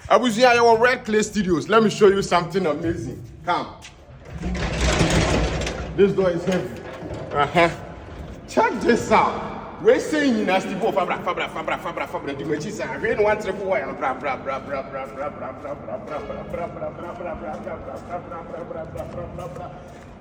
I was here at our Red Clay Studios. Let me show you something amazing. Come. This door is heavy. Check this out. We're saying in nasty boy fabra. The machines are rain one triple wire.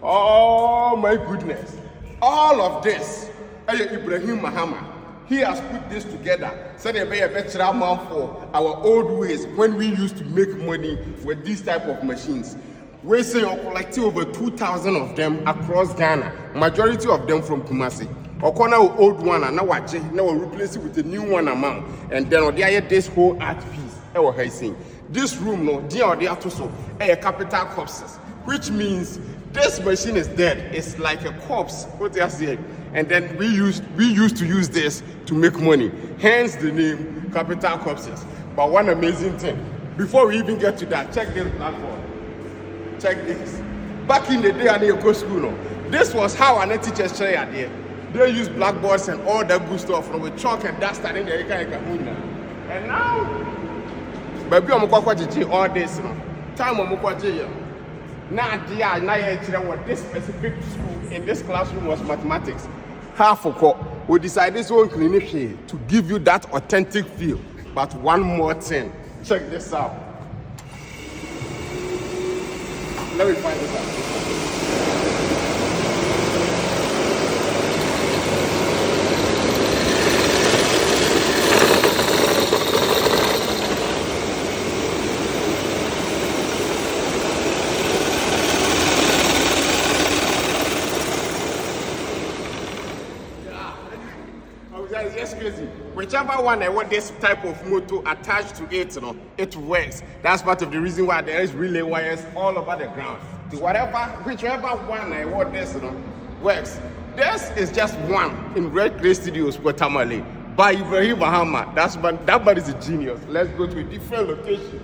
Oh my goodness. All of this. Ibrahim Mahama. He has put this together so they be a better amount for our old ways when we used to make money with these type of machines. We're saying we're collecting over 2,000 of them across Ghana, majority of them from Kumasi. Okona old one and now we replace it with a new one amount, and then on the this whole art piece. This room no, they so a capital corpses, which means this machine is dead. It's like a corpse. What they are saying. And then we used to use this to make money. Hence the name Capital Corpses. But one amazing thing, before we even get to that, check this blackboard. Check this. Back in the day, I didn't go to school. No. This was how our teachers share there. They use blackboards and all that good stuff with chalk and dust and in the and now, baby, I'm going to all this. Time I'm going to now what this specific school in this classroom was mathematics. Half of what we decided this one clinic here to give you that authentic feel. But one more thing, check this out. Let me find this out. It's just crazy. Whichever one I want this type of motor attached to it, it works. That's part of the reason why there is relay wires all over the ground. Whichever one I want this, works. This is just one in Red Clay Studios, Guatemala, by Ibrahim Mahama. That man is a genius. Let's go to a different location.